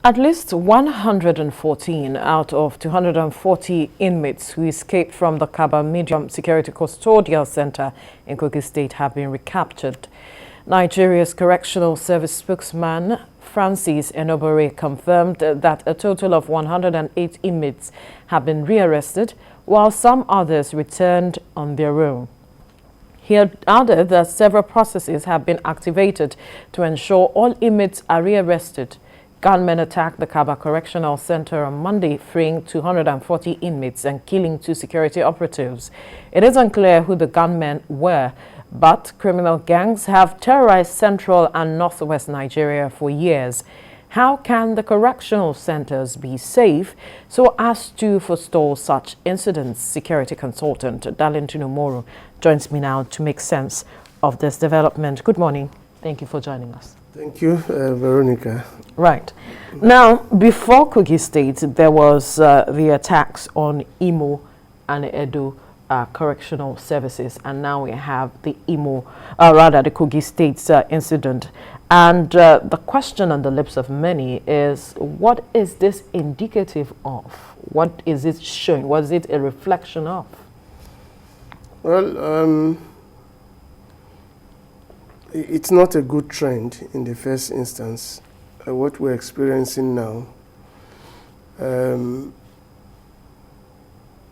At least 114 out of 240 inmates who escaped from the Kabba Medium Security Custodial Centre in Kogi State have been recaptured. Nigeria's Correctional Service spokesman Francis Enobore confirmed that a total of 108 inmates have been rearrested, while some others returned on their own. He added that several processes have been activated to ensure all inmates are rearrested. Gunmen attacked the Kabba Correctional Centre on Monday, freeing 240 inmates and killing 2 security operatives. It is unclear who the gunmen were, but criminal gangs have terrorized central and northwest Nigeria for years. How can the correctional centers be safe so as to forestall such incidents? Security consultant Francis Enobore joins me now to make sense of this development. Good morning. Thank you for joining us. Thank you, Veronica. Right. Now, before Kogi State, there was the attacks on Imo and Edo correctional services, and now we have the the Kogi State incident. And the question on the lips of many is, what is this indicative of? What is it showing? What is it a reflection of? Well, it's not a good trend in the first instance. What we're experiencing now,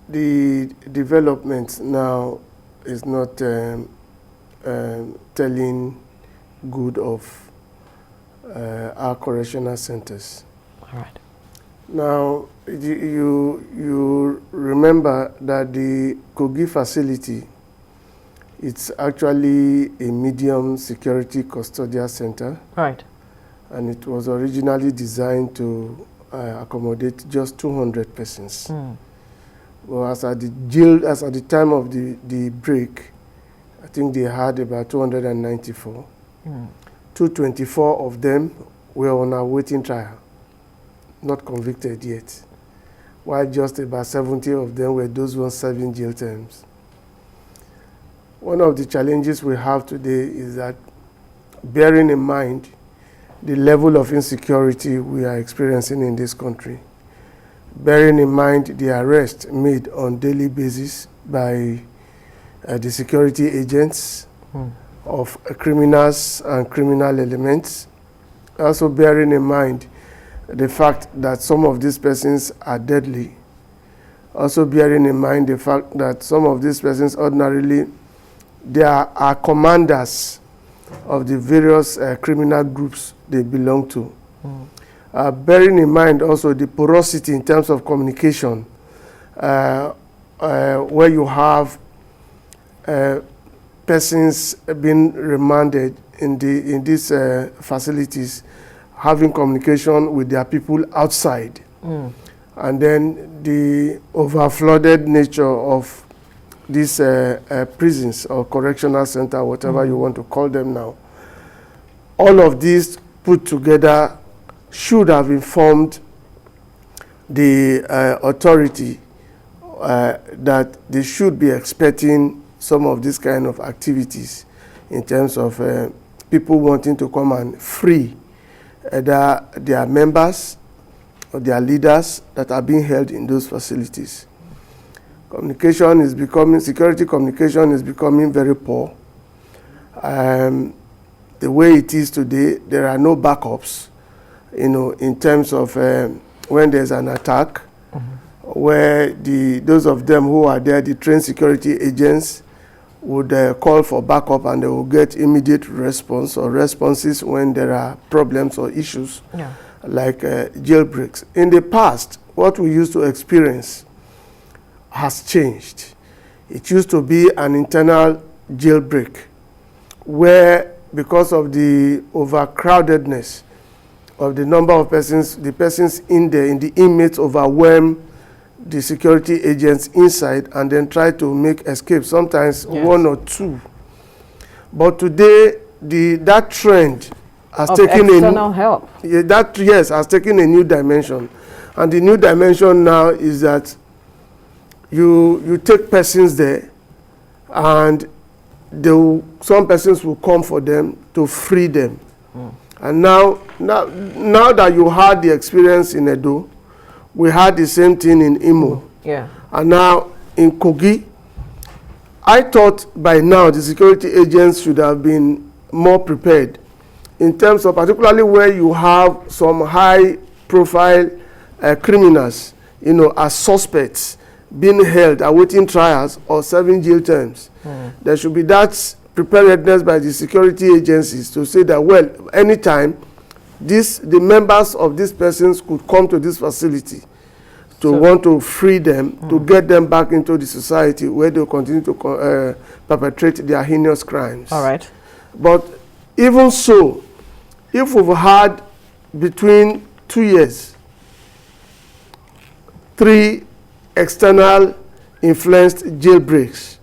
the development now is not telling good of our correctional centers. All right. Now, you remember that the Kogi facility, it's actually a medium security custodial center. Right. And it was originally designed to accommodate just 200 persons. Well, as at the time of the break, I think they had about 294. 224 of them were on a waiting trial, not convicted yet, while just about 70 of them were those ones serving jail terms. One of the challenges we have today is that, bearing in mind the level of insecurity we are experiencing in this country, bearing in mind the arrests made on daily basis by the security agents of criminals and criminal elements, also bearing in mind the fact that some of these persons are deadly, also bearing in mind the fact that some of these persons ordinarily they are commanders of the various criminal groups they belong to. Bearing in mind also the porosity in terms of communication, where you have persons being remanded in these facilities, having communication with their people outside, and then the overflooded nature of these prisons or correctional center, whatever you want to call them now. All of these put together should have informed the authority that they should be expecting some of these kind of activities in terms of people wanting to come and free either their members or their leaders that are being held in those facilities. Security communication is becoming very poor. The way it is today, there are no backups, in terms of when there's an attack, where those of them who are there, the trained security agents, would call for backup and they will get immediate response or responses when there are problems or issues, like jailbreaks. In the past, what we used to experience has changed. It used to be an internal jailbreak where, because of the overcrowdedness of the number of persons, the persons in there, in the inmates, overwhelm the security agents inside and then try to make escape, sometimes one or two. But today, that trend has taken external help. Has taken a new dimension. And the new dimension now is that you take persons there, and some persons will come for them to free them. And now that you had the experience in Edo, we had the same thing in Imo. Yeah. And now in Kogi, I thought by now the security agents should have been more prepared in terms of particularly where you have some high-profile criminals, you know, as suspects being held, awaiting trials or serving jail terms. There should be that preparedness by the security agencies to say that, well, anytime the members of these persons could come to this facility to want to free them, to get them back into the society where they'll continue to perpetrate their heinous crimes. All right. But even so, if we've had between 2 years, 3 external influenced jailbreaks,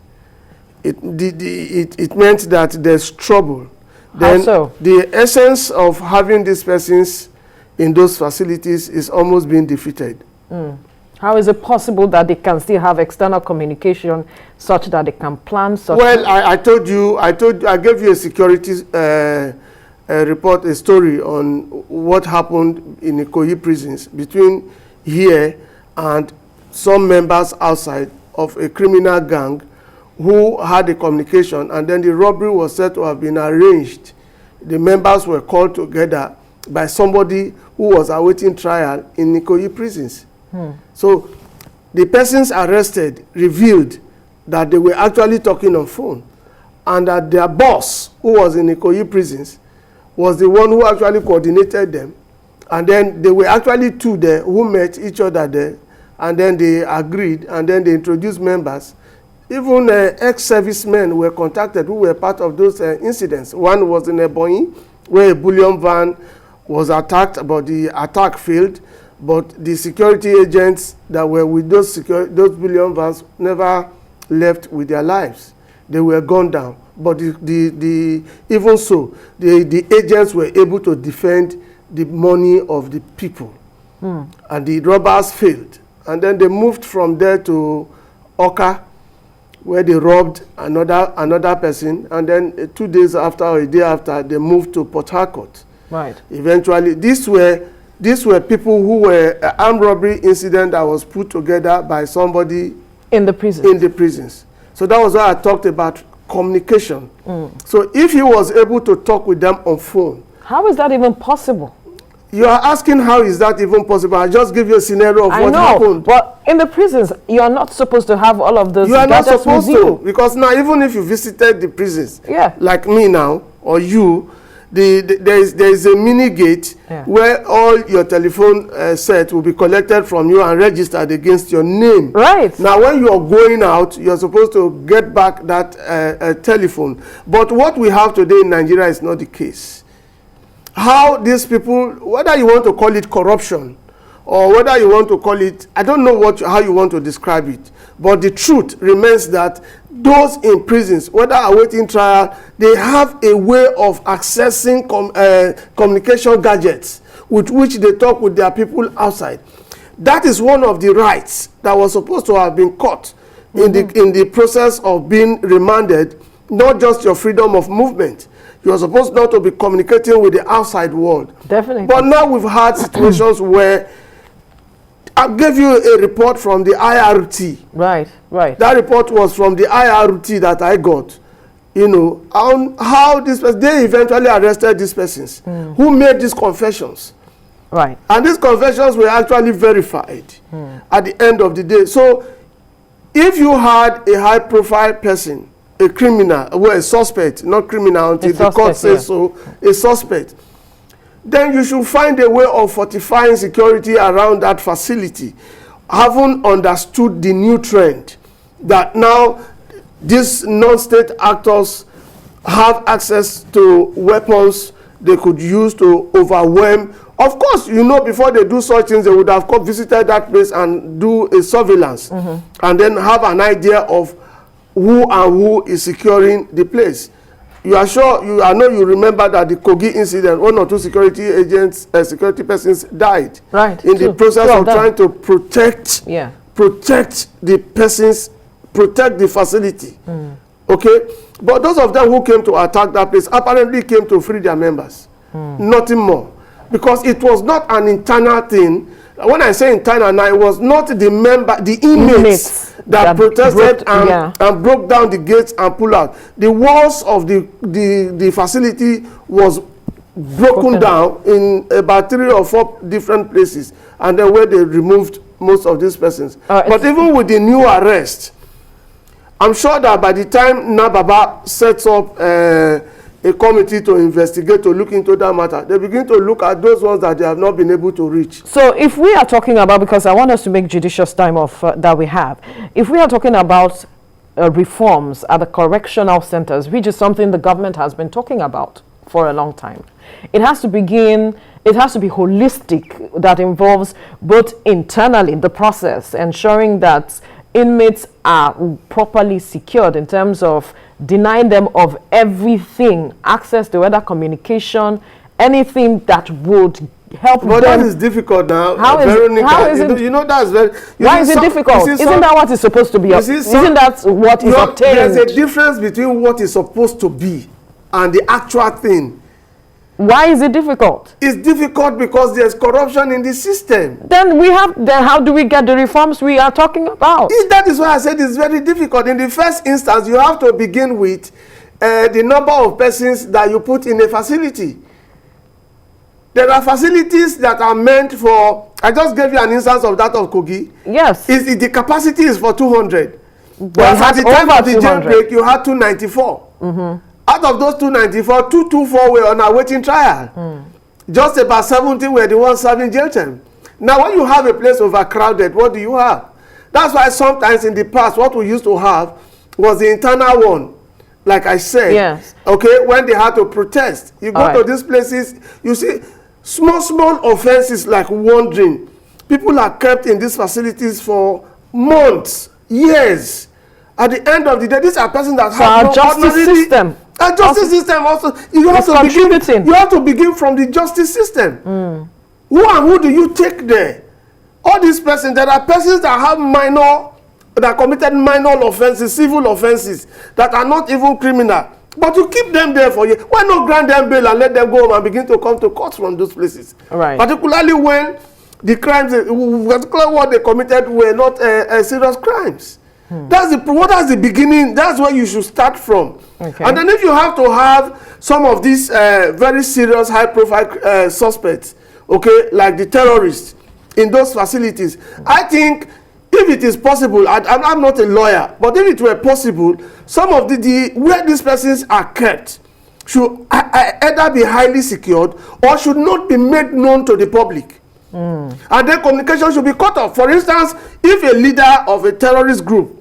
it meant that there's trouble. Then the essence of having these persons in those facilities is almost being defeated. How is it possible that they can still have external communication such that they can plan such? Well, I gave you a security report, a story on what happened in the Ikoyi prisons between here and some members outside of a criminal gang who had a communication, and then the robbery was said to have been arranged. The members were called together by somebody who was awaiting trial in Ikoyi prisons. So the persons arrested revealed that they were actually talking on phone, and that their boss, who was in Ikoyi prisons, was the one who actually coordinated them. And then there were actually 2 there who met each other there, and then they agreed, and then they introduced members. Even ex-servicemen were contacted who were part of those incidents. One was in Ebonyi, where a bullion van was attacked, but the attack failed. But the security agents that were with those bullion vans never left with their lives. They were gunned down. But even so, the agents were able to defend the money of the people. And the robbers failed. And then they moved from there to Oka, where they robbed another person. And then 2 days after or a day after, they moved to Port Harcourt. Right. Eventually, these were people who were an armed robbery incident that was put together by somebody in the prisons. In the prisons. So that was why I talked about communication. So if he was able to talk with them on phone. How is that even possible? You are asking how is that even possible? I just give you a scenario of what happened. But in the prisons, you are not supposed to have all of those. You are not supposed to, because now even if you visited the prisons, like me now, or you, there is a mini gate where all your telephone set will be collected from you and registered against your name. Right. Now, when you are going out, you are supposed to get back that telephone. But what we have today in Nigeria is not the case. How these people, whether you want to call it corruption or whether you want to call it, I don't know how you want to describe it, but the truth remains that those in prisons, whether awaiting trial, they have a way of accessing communication gadgets with which they talk with their people outside. That is one of the rights that was supposed to have been cut in the process of being remanded, not just your freedom of movement. You are supposed not to be communicating with the outside world. Definitely. But now we've had situations where I gave you a report from the IRT. Right. That report was from the IRT that I got, you know, on how they eventually arrested these persons who made these confessions. Right. And these confessions were actually verified at the end of the day. So if you had a high-profile person, a criminal, well, a suspect, not criminal until the court says so, a suspect, then you should find a way of fortifying security around that facility, having understood the new trend that now these non-state actors have access to weapons they could use to overwhelm. Of course, you know, before they do such things, they would have visited that place and do a surveillance and then have an idea of who is securing the place. You are sure, I know you remember that the Kogi incident, 1 or 2 security agents, security persons died. Right. In the process of trying to protect the persons, protect the facility. Okay? But those of them who came to attack that place apparently came to free their members. Nothing more. Because it was not an internal thing. When I say internal now, it was not the inmates that protested and broke down the gates and pulled out. The walls of the facility was broken down in about 3 or 4 different places, and then where they removed most of these persons. But even with the new arrest, I'm sure that by the time Nababa sets up a committee to investigate, to look into that matter, they begin to look at those ones that they have not been able to reach. So if we are talking about, because I want us to make judicious time of that we have, if we are talking about reforms at the correctional centers, which is something the government has been talking about for a long time, it has to be holistic, that involves both internally the process, ensuring that inmates are properly secured in terms of denying them of everything, access to other communication, anything that would help them. But that is difficult now. How is it? You know, that's very... Why is it difficult? Isn't that what is supposed to be? Isn't that what is obtained? There's a difference between what is supposed to be and the actual thing. Why is it difficult? It's difficult because there's corruption in the system. Then how do we get the reforms we are talking about? That is why I said it's very difficult. In the first instance, you have to begin with the number of persons that you put in a facility. There are facilities that are meant for, I just gave you an instance of that of Kogi. Yes. The capacity is for 200. But at the time of the jailbreak, you had 294. Out of those 294, 224 were on awaiting trial. Just about 70 were the ones serving jail term. Now, when you have a place overcrowded, what do you have? That's why sometimes in the past, what we used to have was the internal one, like I said. Yes. Okay, when they had to protest. You go to these places, you see small offenses like wandering. People are kept in these facilities for months, years. At the end of the day, these are persons that have no justice system. And justice system also, you have to begin from the justice system. Who do you take there? All these persons, there are persons that have that committed minor offenses, civil offenses, that are not even criminal. But you keep them there for years. Why not grant them bail and let them go home and begin to come to court from those places? Right. Particularly when the crimes, particularly what they committed, were not serious crimes. That's the beginning. That's where you should start from. Okay. And then if you have to have some of these very serious, high-profile suspects, okay, like the terrorists in those facilities, I think if it is possible, I'm not a lawyer, but if it were possible, some of where these persons are kept should either be highly secured or should not be made known to the public. And then communication should be cut off. For instance, if a leader of a terrorist group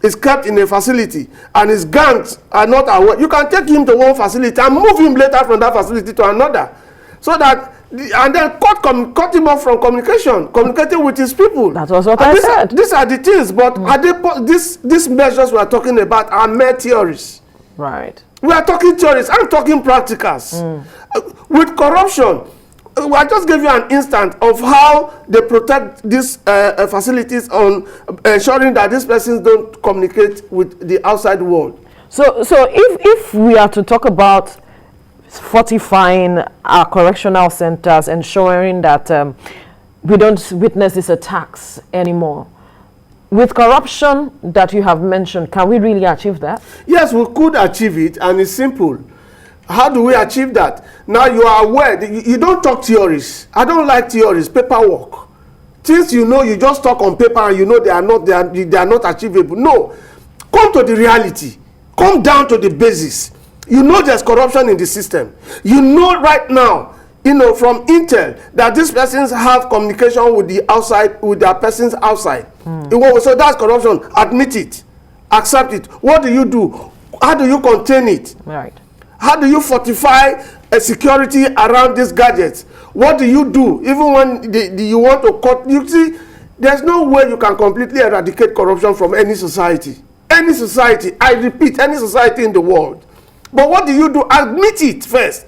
is kept in a facility and his gangs are not aware, you can take him to one facility and move him later from that facility to another, so that and then cut him off from communicating with his people. That was what I said. These are the things, but these measures we are talking about are mere theories. Right. We are talking theories. I'm talking practicals. With corruption, I just gave you an instance of how they protect these facilities on ensuring that these persons don't communicate with the outside world. So if we are to talk about fortifying our correctional centers, ensuring that we don't witness these attacks anymore, with corruption that you have mentioned, can we really achieve that? Yes, we could achieve it, and it's simple. How do we achieve that? Now you are aware, you don't talk theories. I don't like theories, paperwork. Things you know, you just talk on paper and you know they are not achievable. No, come to the reality. Come down to the basis. You know there's corruption in the system. You know right now, from intel, that these persons have communication with the outside, with their persons outside. So that's corruption. Admit it. Accept it. What do you do? How do you contain it? Right. How do you fortify a security around these gadgets? What do you do? Even when you want to cut, you see, there's no way you can completely eradicate corruption from any society. Any society, I repeat, any society in the world. But what do you do? Admit it first.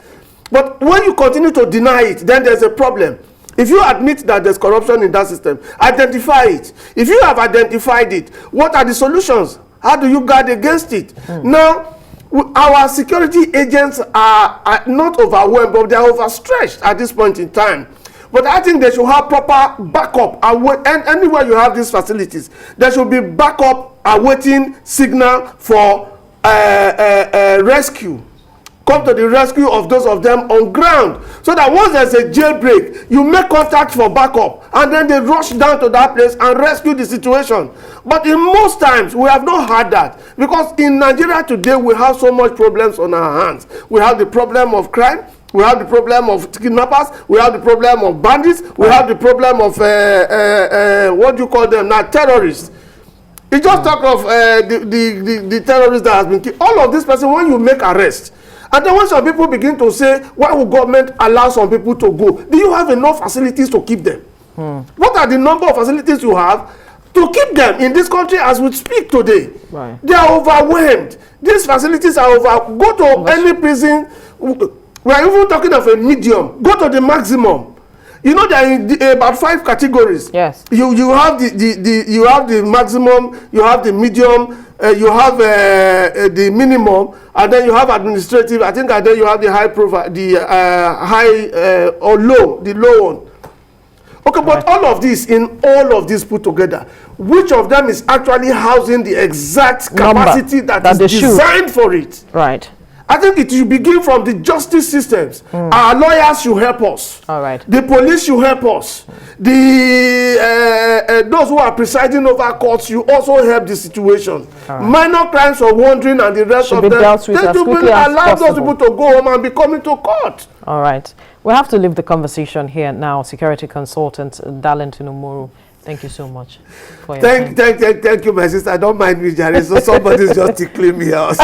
But when you continue to deny it, then there's a problem. If you admit that there's corruption in that system, identify it. If you have identified it, what are the solutions? How do you guard against it? Now, Our security agents are not overwhelmed, but they are overstretched at this point in time. But I think they should have proper backup. And anywhere you have these facilities, there should be backup awaiting signal for rescue. Come to the rescue of those of them on ground, so that once there's a jailbreak, you make contact for backup, and then they rush down to that place and rescue the situation. But in most times, we have not had that, because in Nigeria today, we have so much problems on our hands. We have the problem of crime, we have the problem of kidnappers, we have the problem of bandits, we have the problem of what do you call them now, terrorists. You just talk of the terrorists that has been killed. All of this person, when you make arrest, and then when some people begin to say, why would government allow some people to go? Do you have enough facilities to keep them? What are the number of facilities you have to keep them in this country as we speak today? Right. They are overwhelmed. These facilities are go to any prison. We are even talking of a medium. Go to the maximum. You know, there are about 5 categories. Yes. You have you have the maximum, you have the medium, you have the minimum, and then you have administrative. I think, and then you have the high profile, the high or low, the low one. Okay, but all of this, in all of this put together, which of them is actually housing the exact capacity that is designed for it? Right. I think it should begin from the justice systems. Our lawyers should help us. All right. The police should help us. The those who are presiding over courts should also help the situation. Right. Minor crimes of wandering and the rest of them, they should allow those people to go home and be coming to court. All right. We have to leave the conversation here now. Security consultant Darlington Umoru, thank you so much for your time. Thank you, my sister. I don't mind me, Jerry. So somebody's just tickling me out.